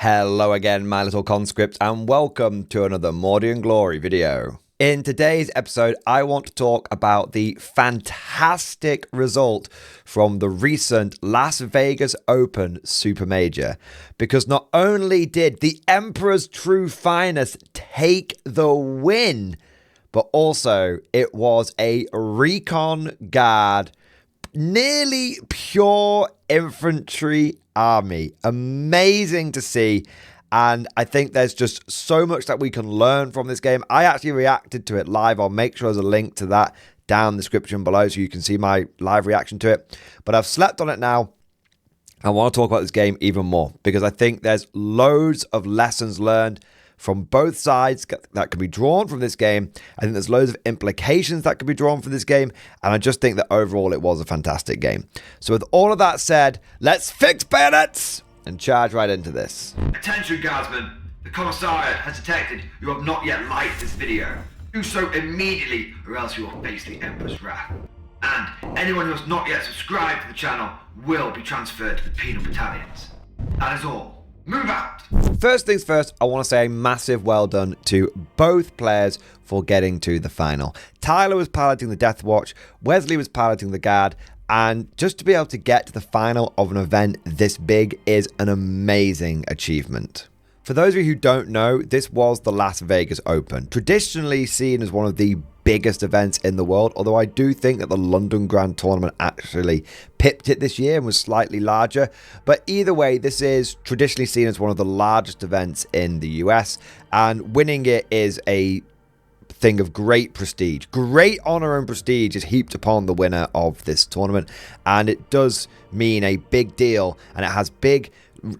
Hello again, my little conscripts, and welcome to another Mordian Glory video. In today's episode, I want to talk about the fantastic result from the recent Las Vegas Open Super Major, because not only did the Emperor's True Finest take the win, but also it was a recon guard, nearly pure infantry army. Amazing to see. And I think there's just so much that we can learn from this game. I actually reacted to it live. I'll make sure there's a link to that down in the description below so you can see my live reaction to it. But I've slept on it now. I want to talk about this game even more because I think there's loads of lessons learned from both sides that can be drawn from this game. I think there's loads of implications that can be drawn from this game. And I just think that overall it was a fantastic game. So with all of that said, let's fix bayonets and charge right into this. Attention guardsmen, the Commissariat has detected you have not yet liked this video. Do so immediately or else you will face the Emperor's wrath. And anyone who has not yet subscribed to the channel will be transferred to the penal battalions. That is all. Move out! First things first, I want to say a massive well done to both players for getting to the final. Tyler was piloting the Death Watch, Wesley was piloting the Guard, and just to be able to get to the final of an event this big is an amazing achievement. For those of you who don't know, this was the Las Vegas Open, traditionally seen as one of the biggest events in the world, although I do think that the London Grand Tournament actually pipped it this year and was slightly larger. But either way, this is traditionally seen as one of the largest events in the US, and winning it is a thing of great prestige. Great honor and prestige is heaped upon the winner of this tournament, and it does mean a big deal, and it has big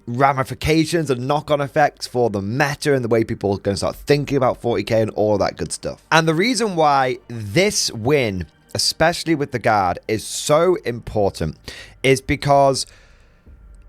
ramifications and knock-on effects for the meta and the way people are going to start thinking about 40k and all of that good stuff. And the reason why this win, especially with the Guard, is so important is because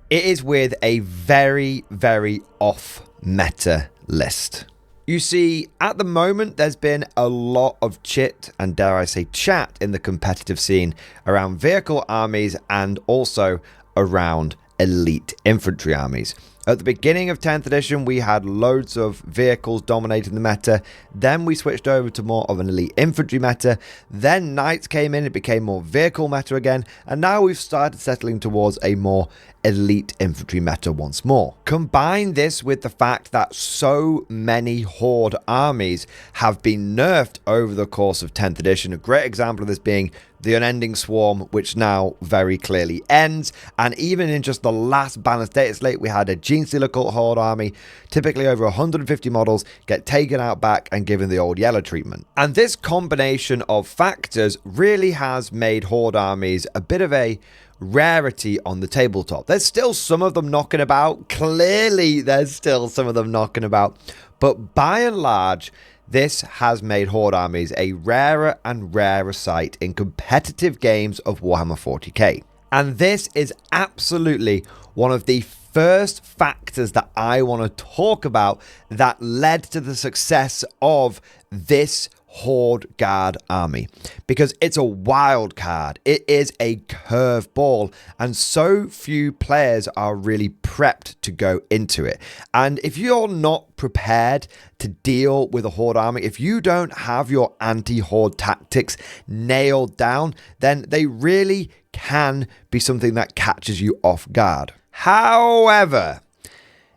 it is with a very, very off-meta list. You see, at the moment, there's been a lot of chit and, dare I say, chat in the competitive scene around vehicle armies and also around elite infantry armies. At the beginning of 10th edition, we had loads of vehicles dominating the meta. Then we switched over to more of an elite infantry meta. Then knights came in, it became more vehicle meta again. And now we've started settling towards a more elite infantry meta once more. Combine this with the fact that so many horde armies have been nerfed over the course of 10th edition. A great example of this being the Unending Swarm, which now very clearly ends. And even in just the last balanced data slate, we had a Gene Stealer Cult Horde army, typically over 150 models, get taken out back and given the old yellow treatment. And this combination of factors really has made horde armies a bit of a rarity on the tabletop. There's still some of them knocking about. Clearly, there's still some of them knocking about. But by and large, this has made horde armies a rarer and rarer sight in competitive games of Warhammer 40k. And this is absolutely one of the first factors that I want to talk about that led to the success of this Horde Guard army, because it's a wild card. It is a curveball, and so few players are really prepped to go into it. And if you're not prepared to deal with a horde army, if you don't have your anti-horde tactics nailed down, then they really can be something that catches you off guard. However,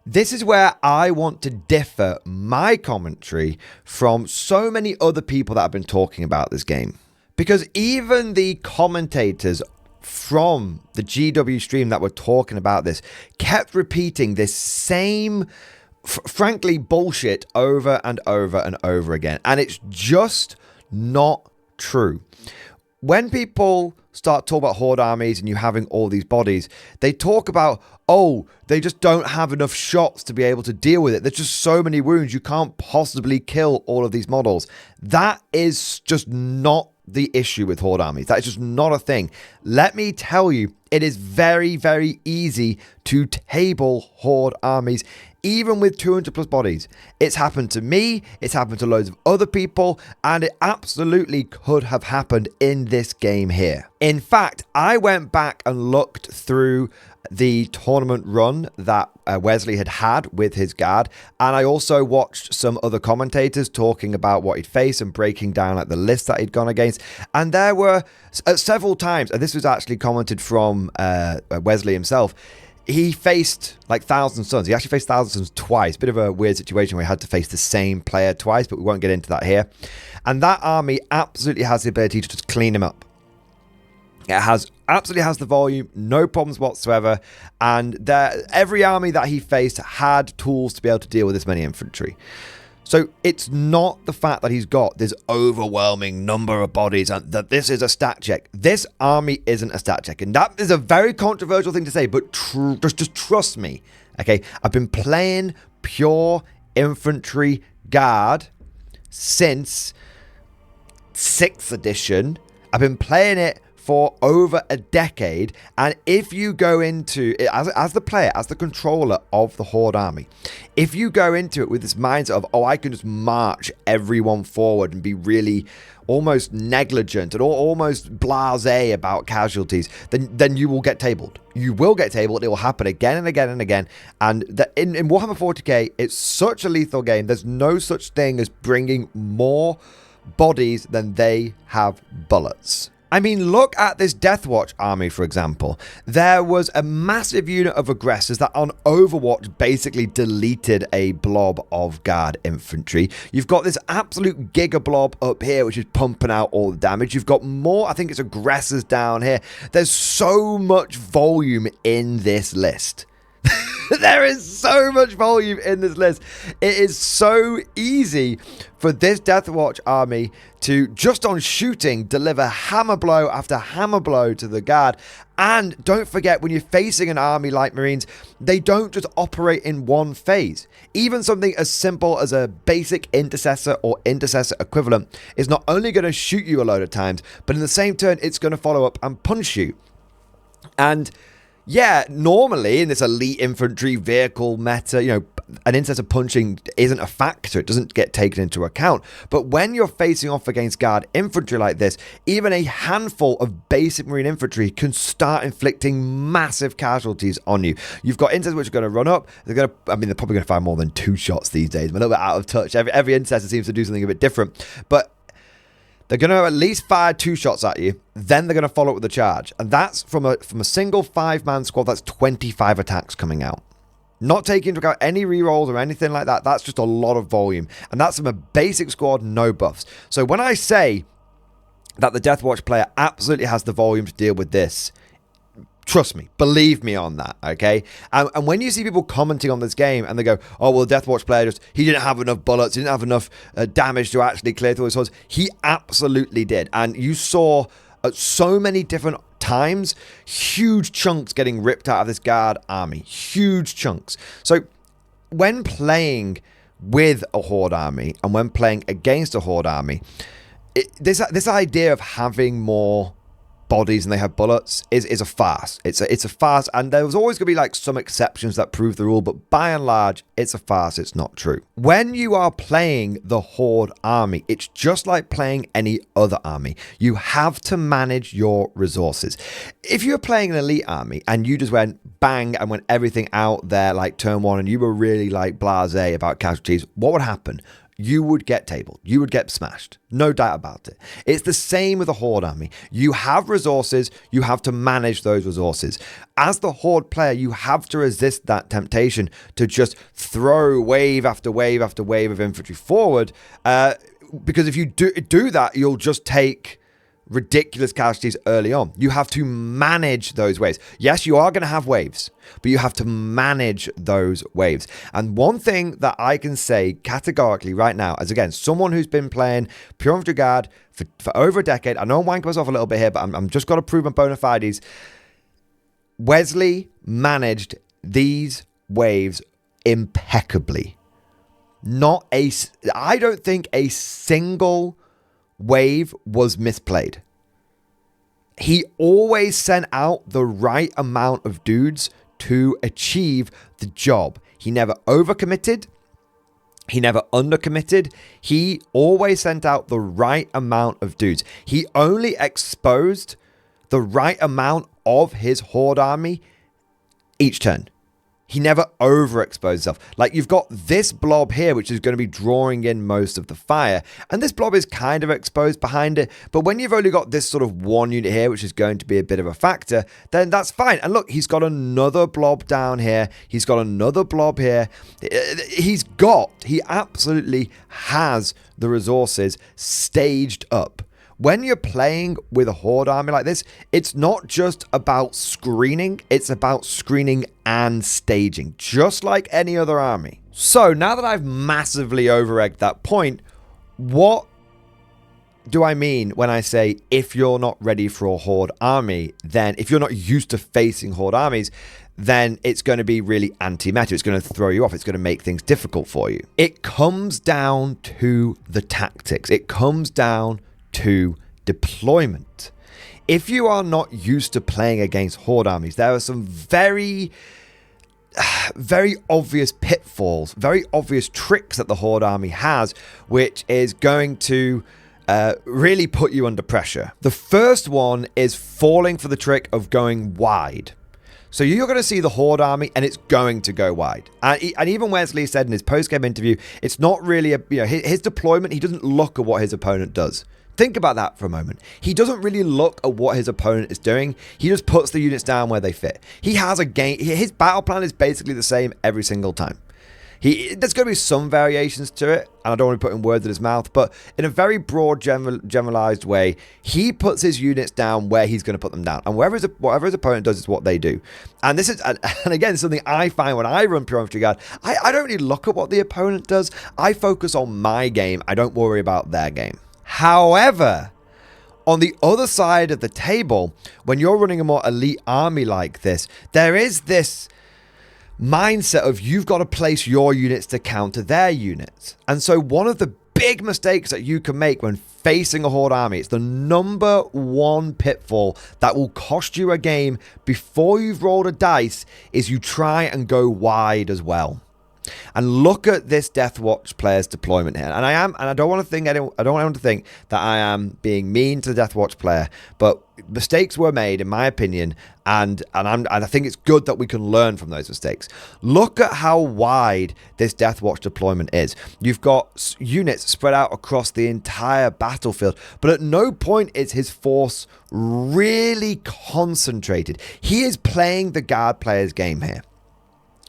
this is where I want to differ my commentary from so many other people that have been talking about this game. Because even the commentators from the GW stream that were talking about this kept repeating this same, frankly, bullshit over and over and over again. And it's just not true. When people start talking about horde armies and you having all these bodies, they talk about, oh, they just don't have enough shots to be able to deal with it. There's just so many wounds. You can't possibly kill all of these models. That is just not the issue with horde armies. That is just not a thing. Let me tell you, it is very, very easy to table horde armies even with 200 plus bodies. It's happened to me, it's happened to loads of other people, and it absolutely could have happened in this game here. In fact, I went back and looked through the tournament run that Wesley had with his guard, and I also watched some other commentators talking about what he'd faced and breaking down like the list that he'd gone against, and there were several times, and this was actually commented from Wesley himself, he faced like Thousand Suns. He actually faced Thousand Suns twice. Bit of a weird situation where he had to face the same player twice, but we won't get into that here. And that army absolutely has the ability to just clean him up. It absolutely has the volume, no problems whatsoever, and every army that he faced had tools to be able to deal with this many infantry. So it's not the fact that he's got this overwhelming number of bodies and that this is a stat check. This army isn't a stat check, and that is a very controversial thing to say, but just trust me, okay? I've been playing pure infantry guard since 6th edition. I've been playing it for over a decade, and if you go into it as the player, as the controller of the Horde army, if you go into it with this mindset of, oh, I can just march everyone forward and be really almost negligent and almost blasé about casualties, then you will get tabled. You will get tabled. It will happen again and again and again. And in Warhammer 40k, it's such a lethal game. There's no such thing as bringing more bodies than they have bullets. I mean, look at this Deathwatch army, for example. There was a massive unit of aggressors that on Overwatch basically deleted a blob of guard infantry. You've got this absolute giga blob up here, which is pumping out all the damage. You've got more, I think it's aggressors down here. There's so much volume in this list. There is so much volume in this list. It is so easy for this Deathwatch army to, just on shooting, deliver hammer blow after hammer blow to the guard. And don't forget, when you're facing an army like Marines, they don't just operate in one phase. Even something as simple as a basic intercessor or intercessor equivalent is not only going to shoot you a load of times, but in the same turn, it's going to follow up and punch you. And yeah, normally in this elite infantry vehicle meta, you know, an intercessor punching isn't a factor. It doesn't get taken into account. But when you're facing off against guard infantry like this, even a handful of basic Marine infantry can start inflicting massive casualties on you. You've got intercessors which are going to run up. They're probably going to fire more than 2 shots these days. I'm a little bit out of touch. Every intercessor seems to do something a bit different. But they're going to at least fire 2 shots at you, then they're going to follow up with a charge. And that's from a single 5-man squad, that's 25 attacks coming out. Not taking into account any rerolls or anything like that. That's just a lot of volume. And that's from a basic squad, no buffs. So when I say that the Deathwatch player absolutely has the volume to deal with this, trust me, believe me on that, okay? And when you see people commenting on this game and they go, oh, well, the Deathwatch player he didn't have enough bullets, he didn't have enough damage to actually clear through his swords. He absolutely did. And you saw at so many different times, huge chunks getting ripped out of this guard army. Huge chunks. So when playing with a Horde army and when playing against a Horde army, this idea of having more bodies and they have bullets is a farce. It's a farce, and there's always going to be like some exceptions that prove the rule, but by and large, it's a farce. It's not true. When you are playing the Horde army, it's just like playing any other army. You have to manage your resources. If you're playing an elite army and you just went bang and went everything out there like turn 1 and you were really like blasé about casualties, what would happen? You would get tabled. You would get smashed. No doubt about it. It's the same with the Horde army. You have resources. You have to manage those resources. As the Horde player, you have to resist that temptation to just throw wave after wave after wave of infantry forward. Because if you do that, you'll just take ridiculous casualties early on. You have to manage those waves. Yes, you are going to have waves, but you have to manage those waves. And one thing that I can say categorically right now, as again, someone who's been playing Pure Infantry Guard for over a decade, I know I'm wanking myself a little bit here, but I'm just got to prove my bona fides. Wesley managed these waves impeccably. I don't think a single wave was misplayed. He always sent out the right amount of dudes to achieve the job. He never overcommitted. He never undercommitted. He always sent out the right amount of dudes. He only exposed the right amount of his Horde army each turn. He never overexposed himself. Like, you've got this blob here, which is going to be drawing in most of the fire. And this blob is kind of exposed behind it. But when you've only got this sort of one unit here, which is going to be a bit of a factor, then that's fine. And look, he's got another blob down here. He's got another blob here. He absolutely has the resources staged up. When you're playing with a Horde army like this, it's not just about screening, it's about screening and staging, just like any other army. So now that I've massively over-egged that point, what do I mean when I say if you're not ready for a Horde army, then if you're not used to facing Horde armies, then it's going to be really anti-meta. It's going to throw you off. It's going to make things difficult for you. It comes down to the tactics. It comes down to deployment. If you are not used to playing against Horde armies, there are some very obvious pitfalls, very obvious tricks that the Horde army has, which is going to really put you under pressure. The first one is falling for the trick of going wide. So you're going to see the Horde army, and it's going to go wide. And even Wesley said in his post-game interview, it's not really his deployment. He doesn't look at what his opponent does. Think about that for a moment. He doesn't really look at what his opponent is doing. He just puts the units down where they fit. He has a game. His battle plan is basically the same every single time. There's going to be some variations to it, and I don't want to put in words in his mouth, but in a very broad, generalized way, he puts his units down where he's going to put them down, and whatever his opponent does is what they do. And this is, and again, something I find when I run Pure Infantry Guard. I don't really look at what the opponent does. I focus on my game. I don't worry about their game. However, on the other side of the table, when you're running a more elite army like this, there is this mindset of you've got to place your units to counter their units. And so one of the big mistakes that you can make when facing a Horde army, it's the number one pitfall that will cost you a game before you've rolled a dice, is you try and go wide as well. And look at this Death Watch player's deployment here. And I don't want anyone to think that I am being mean to the Death Watch player, but mistakes were made, in my opinion, and I think it's good that we can learn from those mistakes. Look at how wide this Death Watch deployment is. You've got units spread out across the entire battlefield, but at no point is his force really concentrated. He is playing the Guard player's game here.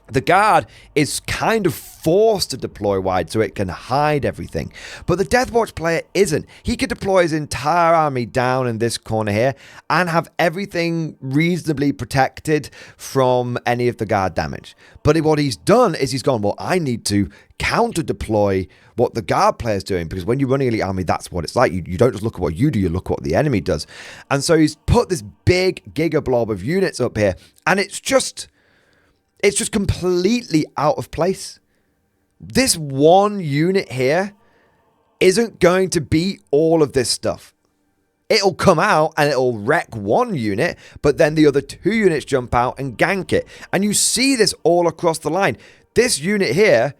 The Guard is kind of forced to deploy wide so it can hide everything. But the Death Watch player isn't. He could deploy his entire army down in this corner here and have everything reasonably protected from any of the Guard damage. But what he's done is he's gone, well, I need to counter-deploy what the Guard player is doing, because when you're running elite army, that's what it's like. You don't just look at what you do, you look at what the enemy does. And so he's put this big giga blob of units up here, and it's just completely out of place. This one unit here isn't going to beat all of this stuff. It'll come out and it'll wreck one unit, but then the other two units jump out and gank it. And you see this all across the line. This unit here,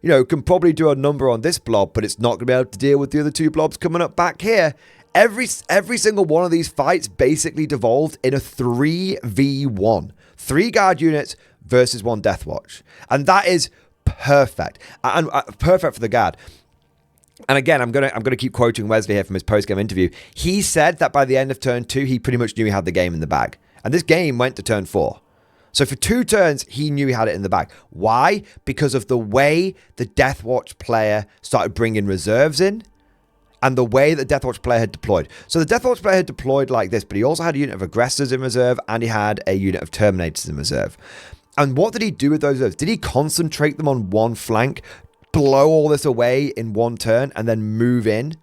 can probably do a number on this blob, but it's not going to be able to deal with the other two blobs coming up back here. Every single one of these fights basically devolved in a 3v1. 3 Guard units versus 1 Death Watch. And that is perfect. And perfect for the Guard. And again, I'm gonna keep quoting Wesley here from his post-game interview. He said that by the end of turn 2, he pretty much knew he had the game in the bag. And this game went to turn 4. So for 2 turns, he knew he had it in the bag. Why? Because of the way the Death Watch player started bringing reserves in, and the way that Death Watch player had deployed. So the Death Watch player had deployed like this, but he also had a unit of aggressors in reserve, and he had a unit of terminators in reserve. And what did he do with those reserves? Did he concentrate them on one flank, blow all this away in one turn, and then move in?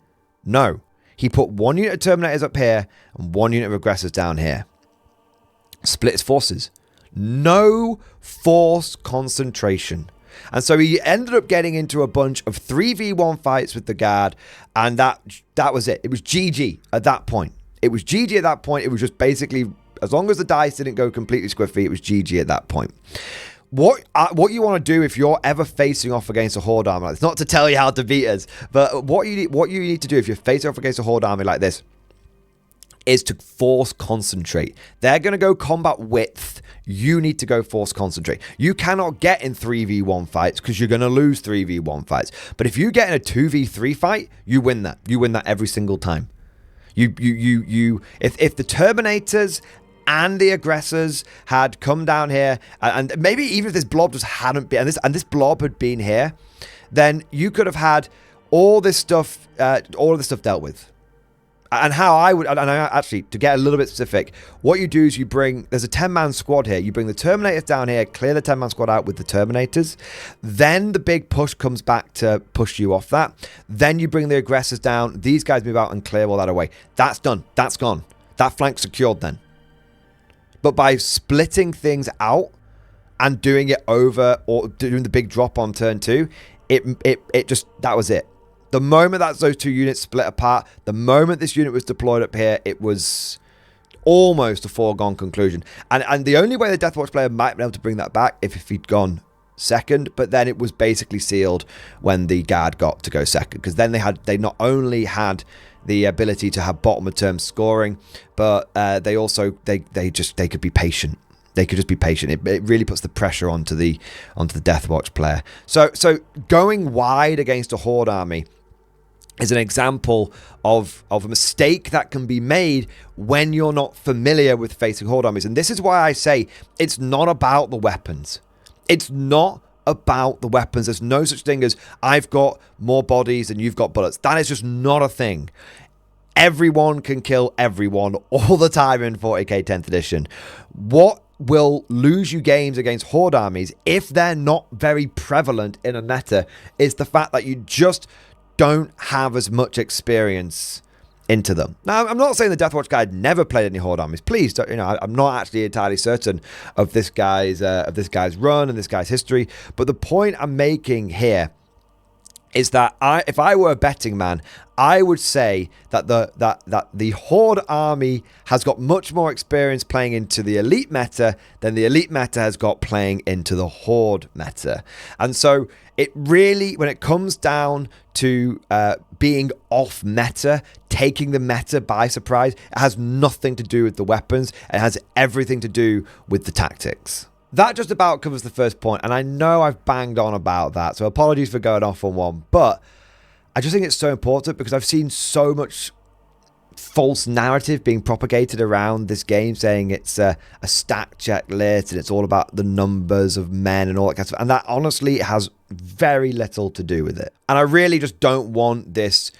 No. He put 1 unit of terminators up here, and 1 unit of aggressors down here. Split his forces. No force concentration. And so he ended up getting into a bunch of 3v1 fights with the Guard, and that was it. It was GG at that point. It was GG at that point. It was just basically, as long as the dice didn't go completely squiffy, it was GG at that point. What you want to do if you're ever facing off against a horde army like this, not to tell you how to beat us, but what you need to do if you're facing off against a horde army like this is to force concentrate. They're going to go combat width. You need to go force concentrate. You cannot get in 3v1 fights because you're going to lose 3v1 fights. But if you get in a 2v3 fight, you win that. You win that every single time. If the Terminators and the aggressors had come down here, and maybe even if this blob just hadn't been, and this blob had been here, then you could have had all this stuff, all of this stuff dealt with. And how I would, and I actually, to get a little bit specific, what you do is you bring, there's a 10-man squad here. You bring the Terminators down here, clear the 10-man squad out with the Terminators. Then the big push comes back to push you off that. Then you bring the aggressors down. These guys move out and clear all that away. That's done. That's gone. That flank's secured then. But by splitting things out and doing it over, or doing the big drop on turn 2, it just, that was it. The moment that those two units split apart, the moment this unit was deployed up here, it was almost a foregone conclusion. And the only way the Deathwatch player might be able to bring that back if he'd gone second, but then it was basically sealed when the guard got to go second, because then they not only had the ability to have bottom of term scoring, but they also they could be patient. They could just be patient. It really puts the pressure onto the Deathwatch player. So going wide against a horde army is an example of a mistake that can be made when you're not familiar with facing horde armies. And this is why I say it's not about the weapons. It's not about the weapons. There's no such thing as I've got more bodies than you've got bullets. That is just not a thing. Everyone can kill everyone all the time in 40k 10th edition. What will lose you games against horde armies, if they're not very prevalent in a meta, is the fact that you just don't have as much experience into them. Now, I'm not saying the Deathwatch guy had never played any horde armies. Please don't, I'm not actually entirely certain of this guy's run and this guy's history. But the point I'm making here is that if I were a betting man, I would say that the horde army has got much more experience playing into the elite meta than the elite meta has got playing into the horde meta. And so it really, when it comes down to being off meta, taking the meta by surprise, it has nothing to do with the weapons. It has everything to do with the tactics. That just about covers the first point, and I know I've banged on about that, so apologies for going off on one, but I just think it's so important because I've seen so much false narrative being propagated around this game, saying it's a stack check list and it's all about the numbers of men and all that kind of stuff, and that honestly has very little to do with it. And I really just don't want this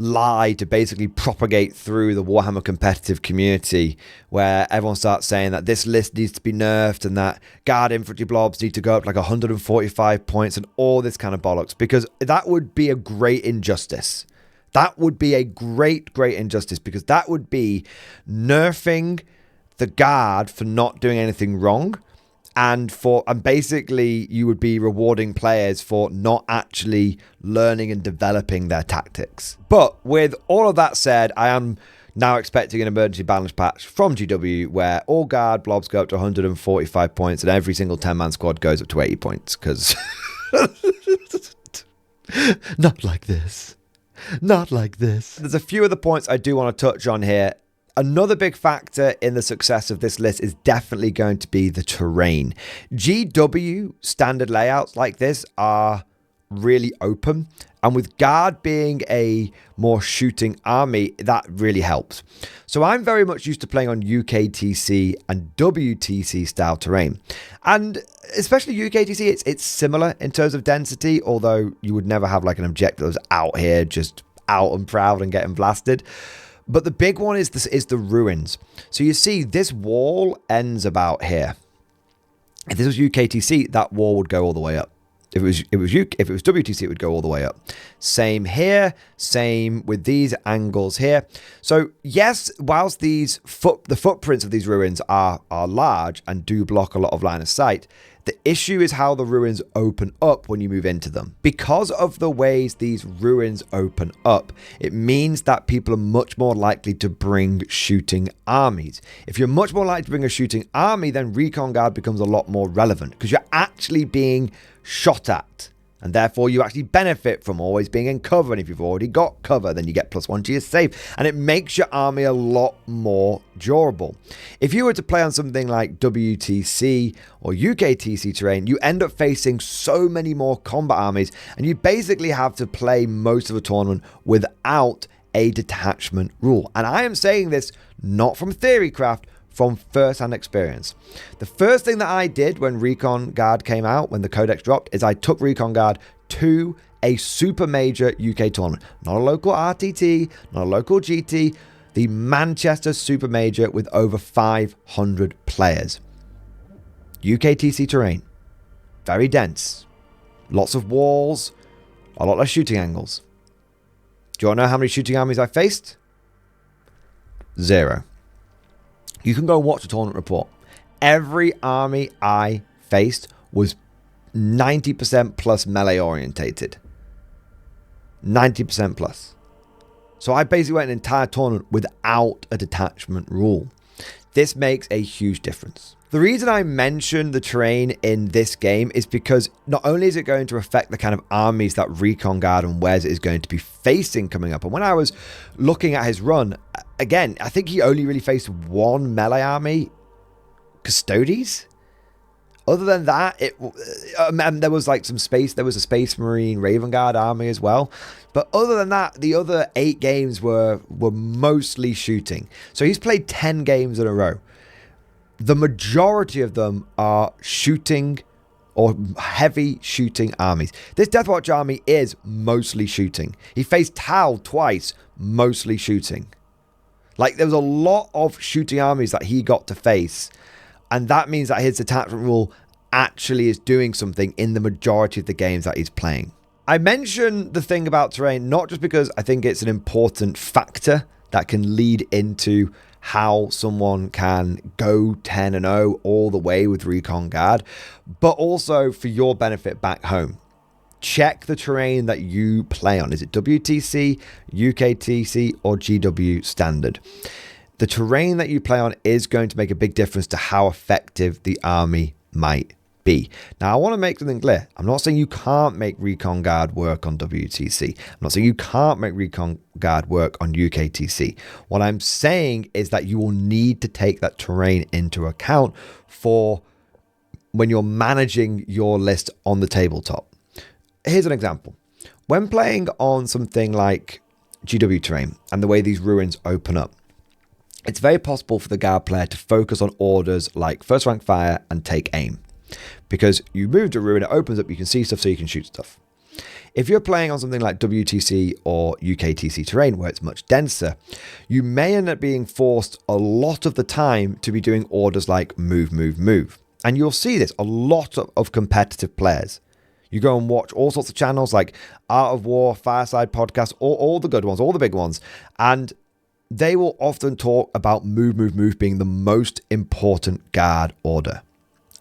lie to basically propagate through the Warhammer competitive community, where everyone starts saying that this list needs to be nerfed and that guard infantry blobs need to go up like 145 points and all this kind of bollocks, because that would be a great injustice. That would be a great injustice, because that would be nerfing the guard for not doing anything wrong, and basically you would be rewarding players for not actually learning and developing their tactics. But with all of that said, I am now expecting an emergency balance patch from GW where all guard blobs go up to 145 points and every single 10-man squad goes up to 80 points, because not like this. Not like this. There's a few other points I do want to touch on here. Another big factor in the success of this list is definitely going to be the terrain. GW standard layouts like this are really open, and with guard being a more shooting army, that really helps. So I'm very much used to playing on UKTC and WTC style terrain, and especially UKTC, it's similar in terms of density, although you would never have like an objective that was out here just out and proud and getting blasted. But the big one is the ruins. So you see this wall ends about here. If this was UKTC, that wall would go all the way up. If it was WTC, it would go all the way up. Same here, same with these angles here. So yes, whilst the footprints of these ruins are large and do block a lot of line of sight, The issue is how the ruins open up when you move into them. Because of the ways these ruins open up, it means that people are much more likely to bring shooting armies. If you're much more likely to bring a shooting army, then Recon Guard becomes a lot more relevant because you're actually being shot at. And therefore, you actually benefit from always being in cover. And if you've already got cover, then you get +1 to your save. And it makes your army a lot more durable. If you were to play on something like WTC or UKTC terrain, you end up facing so many more combat armies. And you basically have to play most of the tournament without a detachment rule. And I am saying this not from theorycraft, from first-hand experience. The first thing that I did when Recon Guard came out, when the Codex dropped, is I took Recon Guard to a super major UK tournament. Not a local RTT, not a local GT, the Manchester Super Major with over 500 players. UKTC terrain. Very dense. Lots of walls, a lot of shooting angles. Do you want to know how many shooting armies I faced? 0. You can go and watch the tournament report. Every army I faced was 90% plus melee orientated. 90% plus. So I basically went an entire tournament without a detachment rule. This makes a huge difference. The reason I mention the terrain in this game is because not only is it going to affect the kind of armies that Recon Guard and Wes is going to be facing coming up. And when I was looking at his run, again, I think he only really faced one melee army, Custodes. Other than that, there was like some space. There was a Space Marine Raven Guard army as well. But other than that, the other 8 games were mostly shooting. So he's played 10 games in a row. The majority of them are shooting or heavy shooting armies. This Deathwatch army is mostly shooting. He faced Tal twice, mostly shooting. Like, there was a lot of shooting armies that he got to face. And that means that his detachment rule actually is doing something in the majority of the games that he's playing. I mention the thing about terrain not just because I think it's an important factor that can lead into how someone can go 10-0 all the way with Recon Guard, but also for your benefit back home. Check the terrain that you play on. Is it WTC, UKTC, or GW Standard? The terrain that you play on is going to make a big difference to how effective the army might be. Now, I want to make something clear. I'm not saying you can't make Recon Guard work on WTC. I'm not saying you can't make Recon Guard work on UKTC. What I'm saying is that you will need to take that terrain into account for when you're managing your list on the tabletop. Here's an example. When playing on something like GW terrain and the way these ruins open up, it's very possible for the guard player to focus on orders like first rank fire and take aim. Because you move to a ruin, it opens up, you can see stuff so you can shoot stuff. If you're playing on something like WTC or UKTC terrain where it's much denser, you may end up being forced a lot of the time to be doing orders like move, move, move. And you'll see this, a lot of competitive players. You go and watch all sorts of channels like Art of War, Fireside Podcast, all the good ones, all the big ones. And they will often talk about move, move, move being the most important guard order.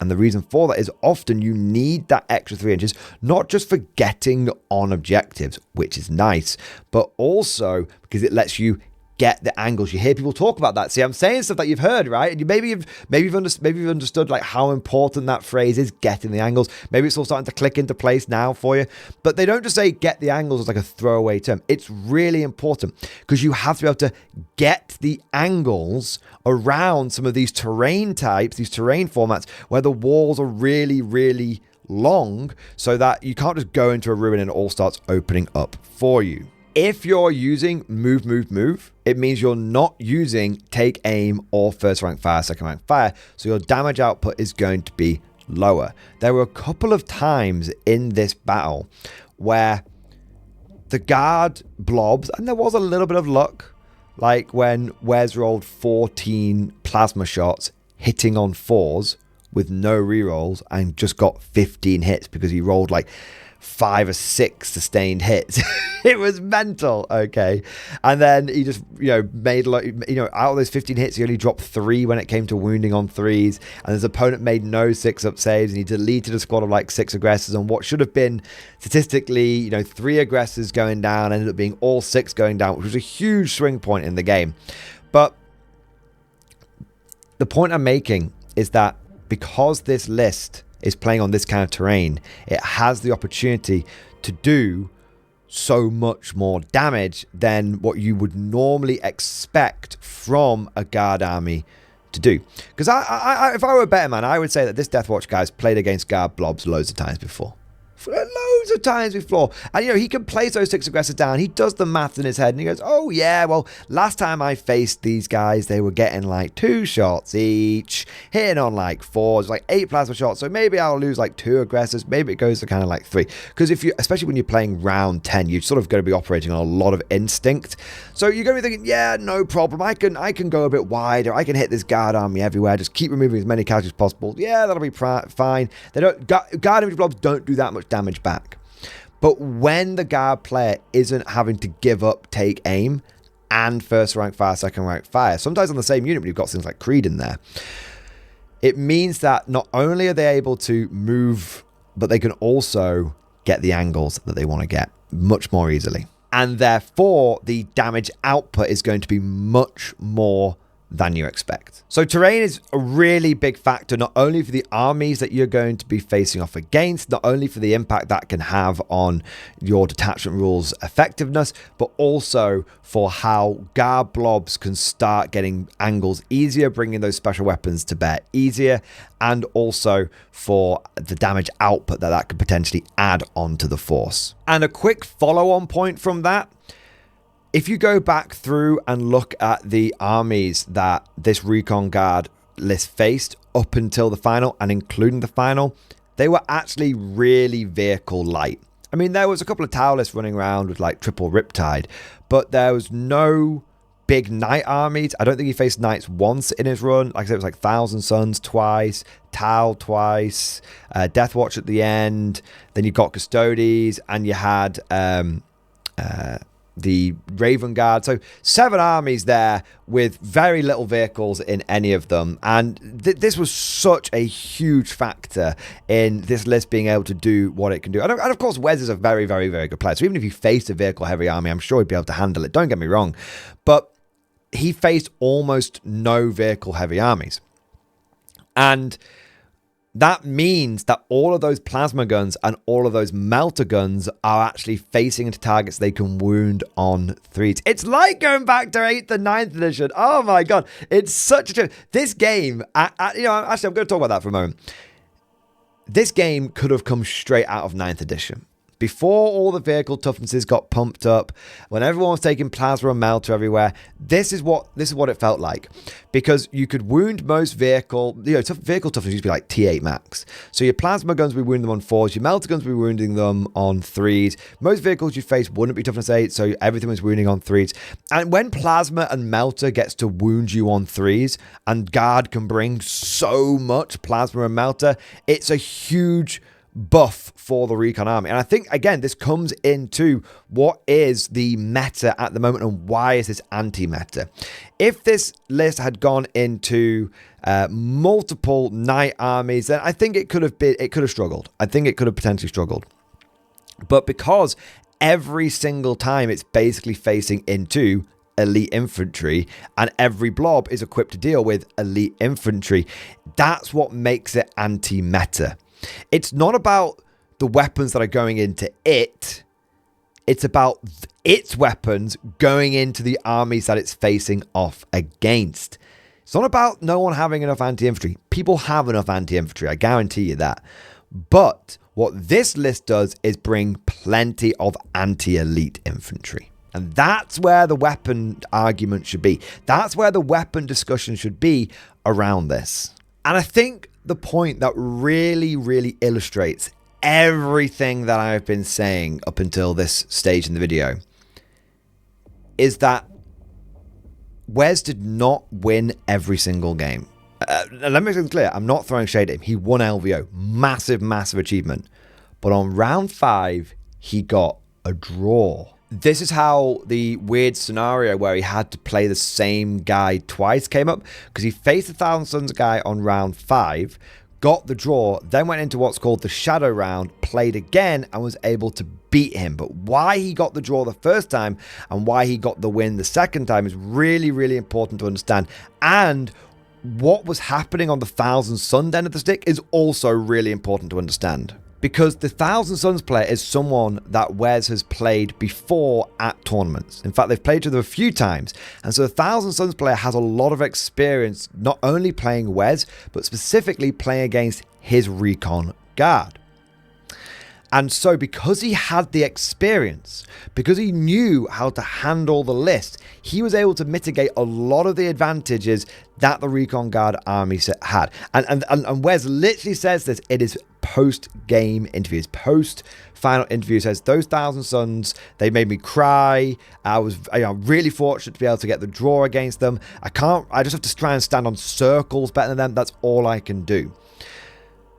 And the reason for that is often you need that extra 3 inches, not just for getting on objectives, which is nice, but also because it lets you get the angles. You hear people talk about that. See, I'm saying stuff that you've heard, right? And maybe you've understood like how important that phrase is, getting the angles. Maybe it's all starting to click into place now for you. But they don't just say get the angles as like a throwaway term. It's really important because you have to be able to get the angles around some of these terrain types, these terrain formats where the walls are really, really long so that you can't just go into a ruin and it all starts opening up for you. If you're using move, move, move, it means you're not using take aim or first rank fire, second rank fire. So your damage output is going to be lower. There were a couple of times in this battle where the guard blobs, and there was a little bit of luck, like when Wes rolled 14 plasma shots hitting on 4s with no rerolls and just got 15 hits because he rolled like 5 or 6 sustained hits. It was mental, okay? And then he just, made a lot, out of those 15 hits, he only dropped 3 when it came to wounding on 3s. And his opponent made no 6-up saves, and he deleted a squad of like 6 aggressors on what should have been statistically, 3 aggressors going down, ended up being all 6 going down, which was a huge swing point in the game. But the point I'm making is that because this list is playing on this kind of terrain, it has the opportunity to do so much more damage than what you would normally expect from a guard army to do. Because if I were a better man, I would say that this Deathwatch guy's played against guard blobs loads of times before. Loads of times before. And, he can place those 6 aggressors down. He does the math in his head and he goes, oh, yeah, well, last time I faced these guys, they were getting like 2 shots each, hitting on like 4, like 8 plasma shots. So maybe I'll lose like 2 aggressors. Maybe it goes to kind of like 3. Because especially when you're playing round 10, you're sort of going to be operating on a lot of instinct. So you're going to be thinking, yeah, no problem. I can go a bit wider. I can hit this guard army everywhere. Just keep removing as many casualties as possible. Yeah, that'll be fine. Guard infantry blobs don't do that much damage back. But when the guard player isn't having to give up take aim and first rank fire, second rank fire, sometimes on the same unit when you've got things like Creed in there, it means that not only are they able to move, but they can also get the angles that they want to get much more easily. And therefore the damage output is going to be much more than you expect. So terrain is a really big factor, not only for the armies that you're going to be facing off against, not only for the impact that can have on your detachment rules effectiveness, but also for how guard blobs can start getting angles easier, bringing those special weapons to bear easier, and also for the damage output that could potentially add onto the force. And a quick follow-on point from that, if you go back through and look at the armies that this Recon Guard list faced up until the final and including the final, they were actually really vehicle light. I mean, there was a couple of tower lists running around with like triple Riptide, but there was no big knight armies. I don't think he faced knights once in his run. Like I said, it was like Thousand Suns twice, Tau twice, Deathwatch at the end. Then you got Custodes and you had the Raven Guard. So 7 armies there with very little vehicles in any of them. And this was such a huge factor in this list being able to do what it can do. And of course, Wes is a very, very, very good player. So even if he faced a vehicle-heavy army, I'm sure he'd be able to handle it. Don't get me wrong. But he faced almost no vehicle-heavy armies. And that means that all of those plasma guns and all of those melter guns are actually facing into targets they can wound on 3s. It's like going back to 8th and 9th edition. Oh my god, it's such a trip. This game, actually I'm going to talk about that for a moment. This game could have come straight out of 9th edition. Before all the vehicle toughnesses got pumped up, when everyone was taking plasma and melter everywhere, this is what it felt like. Because you could wound most vehicle toughness used to be like T8 max. So your plasma guns would wound them on 4s, your melter guns would be wounding them on 3s. Most vehicles you face wouldn't be toughness 8, so everything was wounding on 3s. And when plasma and melter gets to wound you on 3s, and guard can bring so much plasma and melter, it's a huge buff for the Recon army. And I think, again, this comes into what is the meta at the moment and why is this anti-meta. If this list had gone into multiple knight armies, then I think it could have struggled. I think it could have potentially struggled. But because every single time it's basically facing into elite infantry and every blob is equipped to deal with elite infantry, that's what makes it anti-meta. It's not about the weapons that are going into it. It's about its weapons going into the armies that it's facing off against. It's not about no one having enough anti-infantry. People have enough anti-infantry, I guarantee you that. But what this list does is bring plenty of anti-elite infantry. And that's where the weapon argument should be. That's where the weapon discussion should be around this. And I think the point that really, really illustrates everything that I've been saying up until this stage in the video is that Wes did not win every single game. Let me make it clear, I'm not throwing shade at him. He won LVO. Massive, massive achievement. But on round 5, he got a draw. This is how the weird scenario where he had to play the same guy twice came up, because he faced the Thousand Suns guy on round 5, got the draw, then went into what's called the shadow round, played again, and was able to beat him. But why he got the draw the first time and why he got the win the second time is really, really important to understand. And what was happening on the Thousand Suns end of the stick is also really important to understand. Because the Thousand Suns player is someone that Wes has played before at tournaments. In fact, they've played each other a few times. And so the Thousand Suns player has a lot of experience, not only playing Wes, but specifically playing against his recon guard. And so because he had the experience, because he knew how to handle the list, he was able to mitigate a lot of the advantages that the recon guard army had. And Wes literally says this, it is post-game interviews, post-final interview, says, those Thousand Suns, they made me cry. I was really fortunate to be able to get the draw against them. I just have to try and stand on circles better than them. That's all I can do.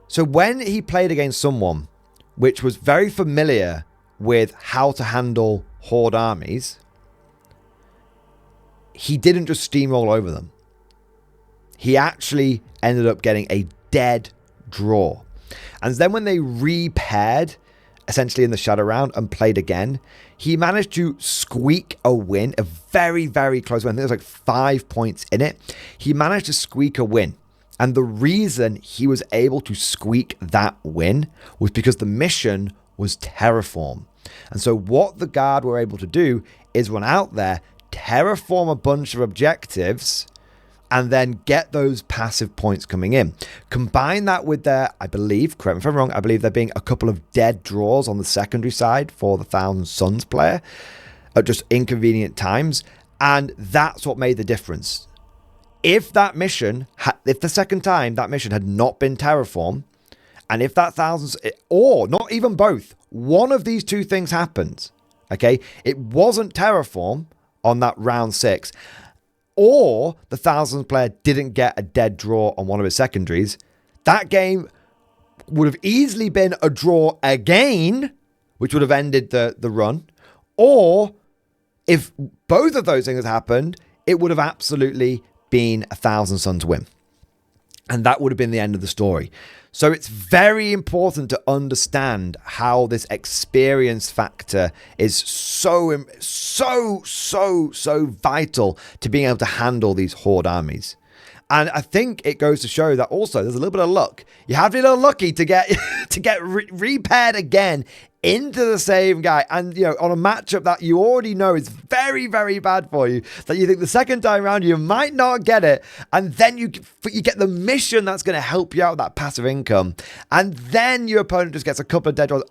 So when he played against someone which was very familiar with how to handle horde armies, he didn't just steamroll over them. He actually ended up getting a dead draw. And then when they repaired, essentially in the shadow round, and played again, he managed to squeak a win, a very, very close win. I think there was like 5 points in it. He managed to squeak a win. And the reason he was able to squeak that win was because the mission was terraform. And so what the guard were able to do is run out there, terraform a bunch of objectives, and then get those passive points coming in. Combine that with their, I believe, correct me if I'm wrong, I believe there being a couple of dead draws on the secondary side for the Thousand Suns player at just inconvenient times. And that's what made the difference. If that mission, if the second time that mission had not been terraform, and if that thousands, or not even both, one of these two things happened, okay, it wasn't terraform on that round 6, or the Thousands player didn't get a dead draw on one of his secondaries, that game would have easily been a draw again, which would have ended the run, or if both of those things happened, it would have absolutely been a Thousand Suns win. And that would have been the end of the story. So it's very important to understand how this experience factor is so vital to being able to handle these horde armies. And I think it goes to show that also there's a little bit of luck. You have to be a little lucky to get repaired again into the same guy, and on a matchup that you already know is very, very bad for you, that you think the second time around you might not get it, and then you get the mission that's going to help you out with that passive income, and then your opponent just gets a couple of dead draws.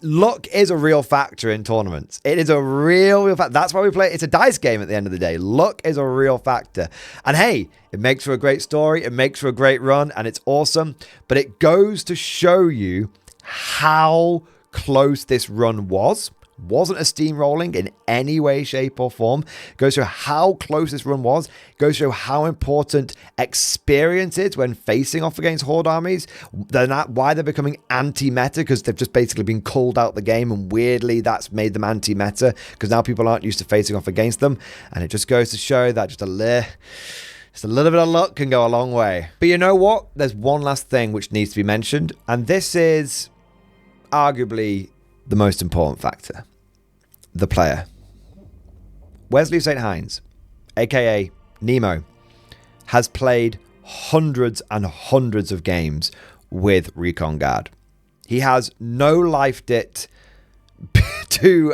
Luck is a real factor in tournaments. It is a real factor. That's why we play. It's a dice game at the end of the day. Luck is a real factor. And hey, it makes for a great story. It makes for a great run, and it's awesome. But it goes to show you how close this run was. Wasn't a steamrolling in any way, shape, or form. It goes to show how close this run was. It goes to show how important experience is when facing off against horde armies. They're not why they're becoming anti-meta, because they've just basically been culled out the game, and weirdly that's made them anti-meta because now people aren't used to facing off against them. And it just goes to show that just a little bit of luck can go a long way. But you know what? There's one last thing which needs to be mentioned, and this is arguably the most important factor: the player. Wesley St. Hines, aka Nemo, has played hundreds and hundreds of games with Recon Guard. He has no lifed it to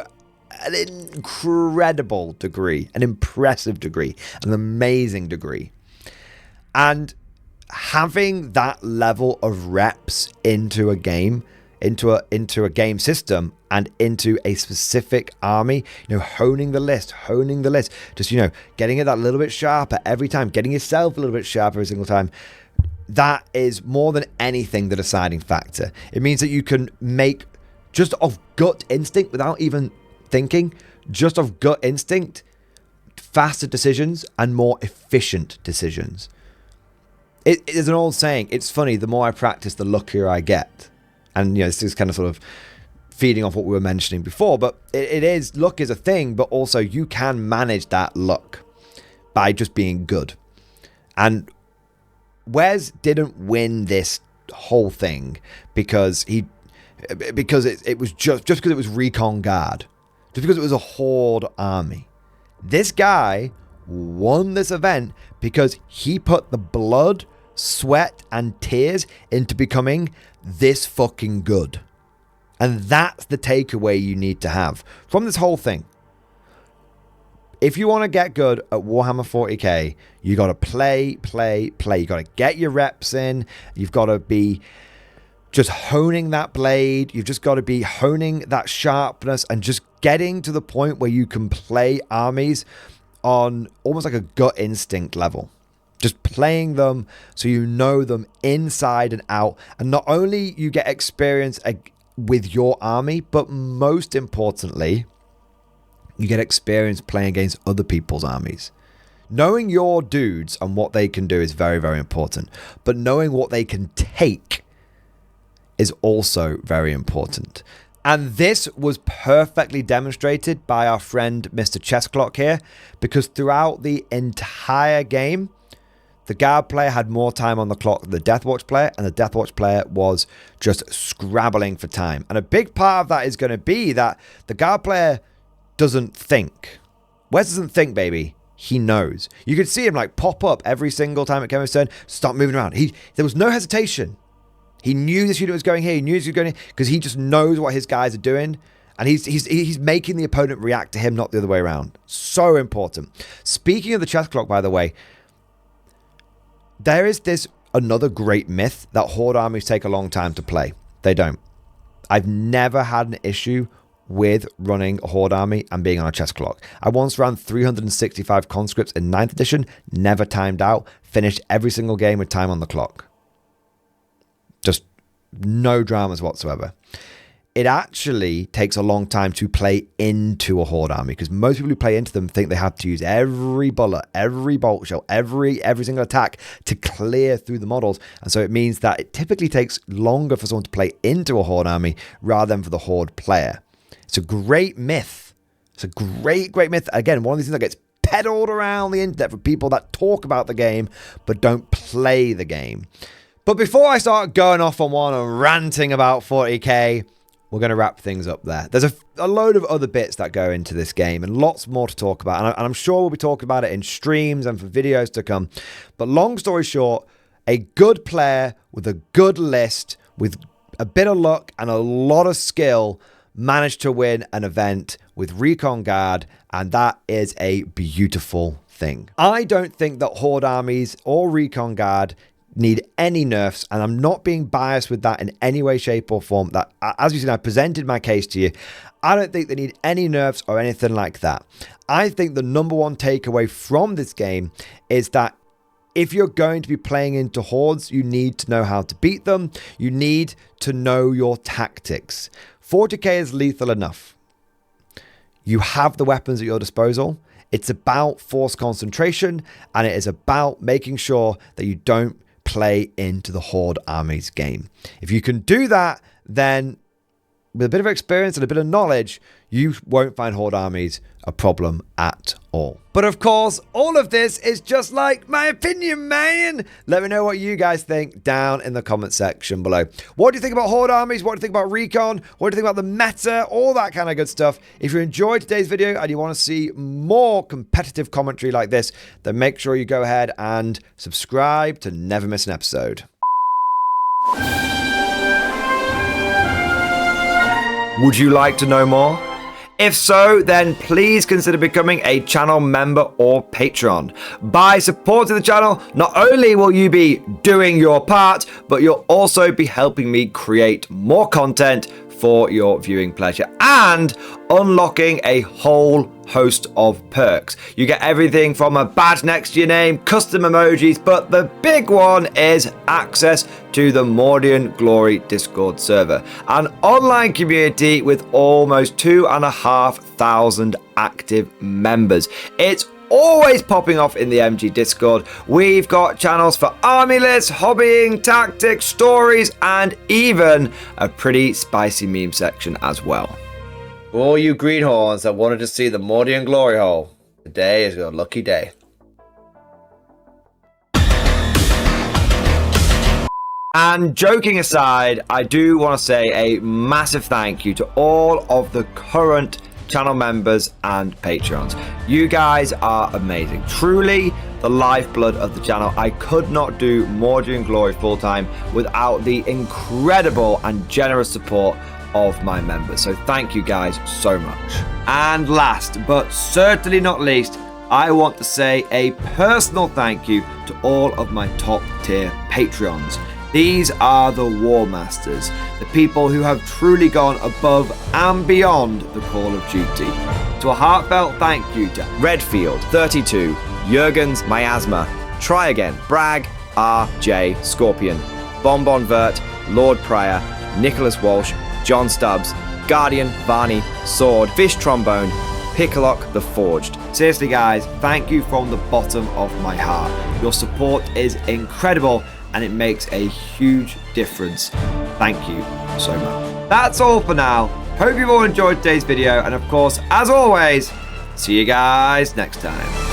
an incredible degree, an impressive degree, an amazing degree. And having that level of reps into a game, into a game system, and into a specific army, honing the list, just, getting it that little bit sharper every time, getting yourself a little bit sharper every single time. That is more than anything the deciding factor. It means that you can make, just of gut instinct, without even thinking, just of gut instinct, faster decisions and more efficient decisions. There's an old saying, it's funny, the more I practice, the luckier I get. And, this is kind of sort of feeding off what we were mentioning before, but luck is a thing, but also you can manage that luck by just being good. And Wes didn't win this whole thing because it was just because it was recon guard, just because it was a horde army. This guy won this event because he put the blood, sweat, and tears into becoming this fucking good. And that's the takeaway you need to have from this whole thing. If you want to get good at Warhammer 40k, you got to play. You got to get your reps in. You've got to be just honing that blade. You've just got to be honing that sharpness and just getting to the point where you can play armies on almost like a gut instinct level. Just playing them so you know them inside and out. And not only you get experience with your army, but most importantly, you get experience playing against other people's armies. Knowing your dudes and what they can do is very, very important. But knowing what they can take is also very important. And this was perfectly demonstrated by our friend Mr. Chessclock here, because throughout the entire game, the guard player had more time on the clock than the Deathwatch player, and the Deathwatch player was just scrabbling for time. And a big part of that is going to be that the guard player doesn't think. Wes doesn't think, baby. He knows. You could see him like pop up every single time it came his turn, start moving around. There was no hesitation. He knew this unit was going here. He knew this was going here because he just knows what his guys are doing. And he's making the opponent react to him, not the other way around. So important. Speaking of the chess clock, by the way, there is another great myth that horde armies take a long time to play. They don't. I've never had an issue with running a horde army and being on a chess clock. I once ran 365 conscripts in 9th edition, never timed out, finished every single game with time on the clock. Just no dramas whatsoever. It actually takes a long time to play into a horde army because most people who play into them think they have to use every bullet, every bolt shell, every single attack to clear through the models. And so it means that it typically takes longer for someone to play into a horde army rather than for the horde player. It's a great myth. It's a great myth. Again, one of these things that gets peddled around the internet for people that talk about the game but don't play the game. But before I start going off on one and ranting about 40k, we're going to wrap things up there. There's a load of other bits that go into this game and lots more to talk about. And I'm sure we'll be talking about it in streams and for videos to come. But long story short, a good player with a good list, with a bit of luck and a lot of skill, managed to win an event with Recon Guard. And that is a beautiful thing. I don't think that Horde armies or Recon Guard need any nerfs, and I'm not being biased with that in any way, shape, or form. That, as you see, I presented my case to you. I don't think they need any nerfs or anything like that. I think the number one takeaway from this game is that if you're going to be playing into hordes, you need to know how to beat them. You need to know your tactics. 40k is lethal enough. You have the weapons at your disposal. It's about force concentration, and it is about making sure that you don't play into the horde armies game. If you can do that, then with a bit of experience and a bit of knowledge, you won't find horde armies a problem at all. But of course, all of this is just like my opinion, man. Let me know what you guys think down in the comment section below. What do you think about horde armies? What do you think about recon? What do you think about the meta? All that kind of good stuff. If you enjoyed today's video and you want to see more competitive commentary like this, then make sure you go ahead and subscribe to never miss an episode. Would you like to know more? If so, then please consider becoming a channel member or patron. By supporting the channel, not only will you be doing your part, but you'll also be helping me create more content for your viewing pleasure and unlocking a whole host of perks. You get everything from a badge next to your name, custom emojis, but the big one is access to the Mordian Glory Discord server, an online community with almost 2,500 active members. It's always popping off in the MG Discord. We've got channels for army lists, hobbying, tactics, stories, and even a pretty spicy meme section as well. For all you greenhorns that wanted to see the Mordian glory hole, today is your lucky day. And joking aside, I do want to say a massive thank you to all of the current channel members and patrons. You guys are amazing. Truly the lifeblood of the channel. I could not do Mordian Glory full-time without the incredible and generous support of my members. So thank you guys so much. And last but certainly not least, I want to say a personal thank you to all of my top tier Patreons. These are the War Masters, the people who have truly gone above and beyond the call of duty. So a heartfelt thank you to Redfield, 32, Jurgens, Miasma, Try Again, Bragg, RJ, Scorpion, Bonbon Vert, Lord Pryor, Nicholas Walsh, John Stubbs, Guardian, Varney, Sword, Fish Trombone, Picklock the Forged. Seriously guys, thank you from the bottom of my heart. Your support is incredible and it makes a huge difference. Thank you so much. That's all for now. Hope you've all enjoyed today's video, and of course, as always, see you guys next time.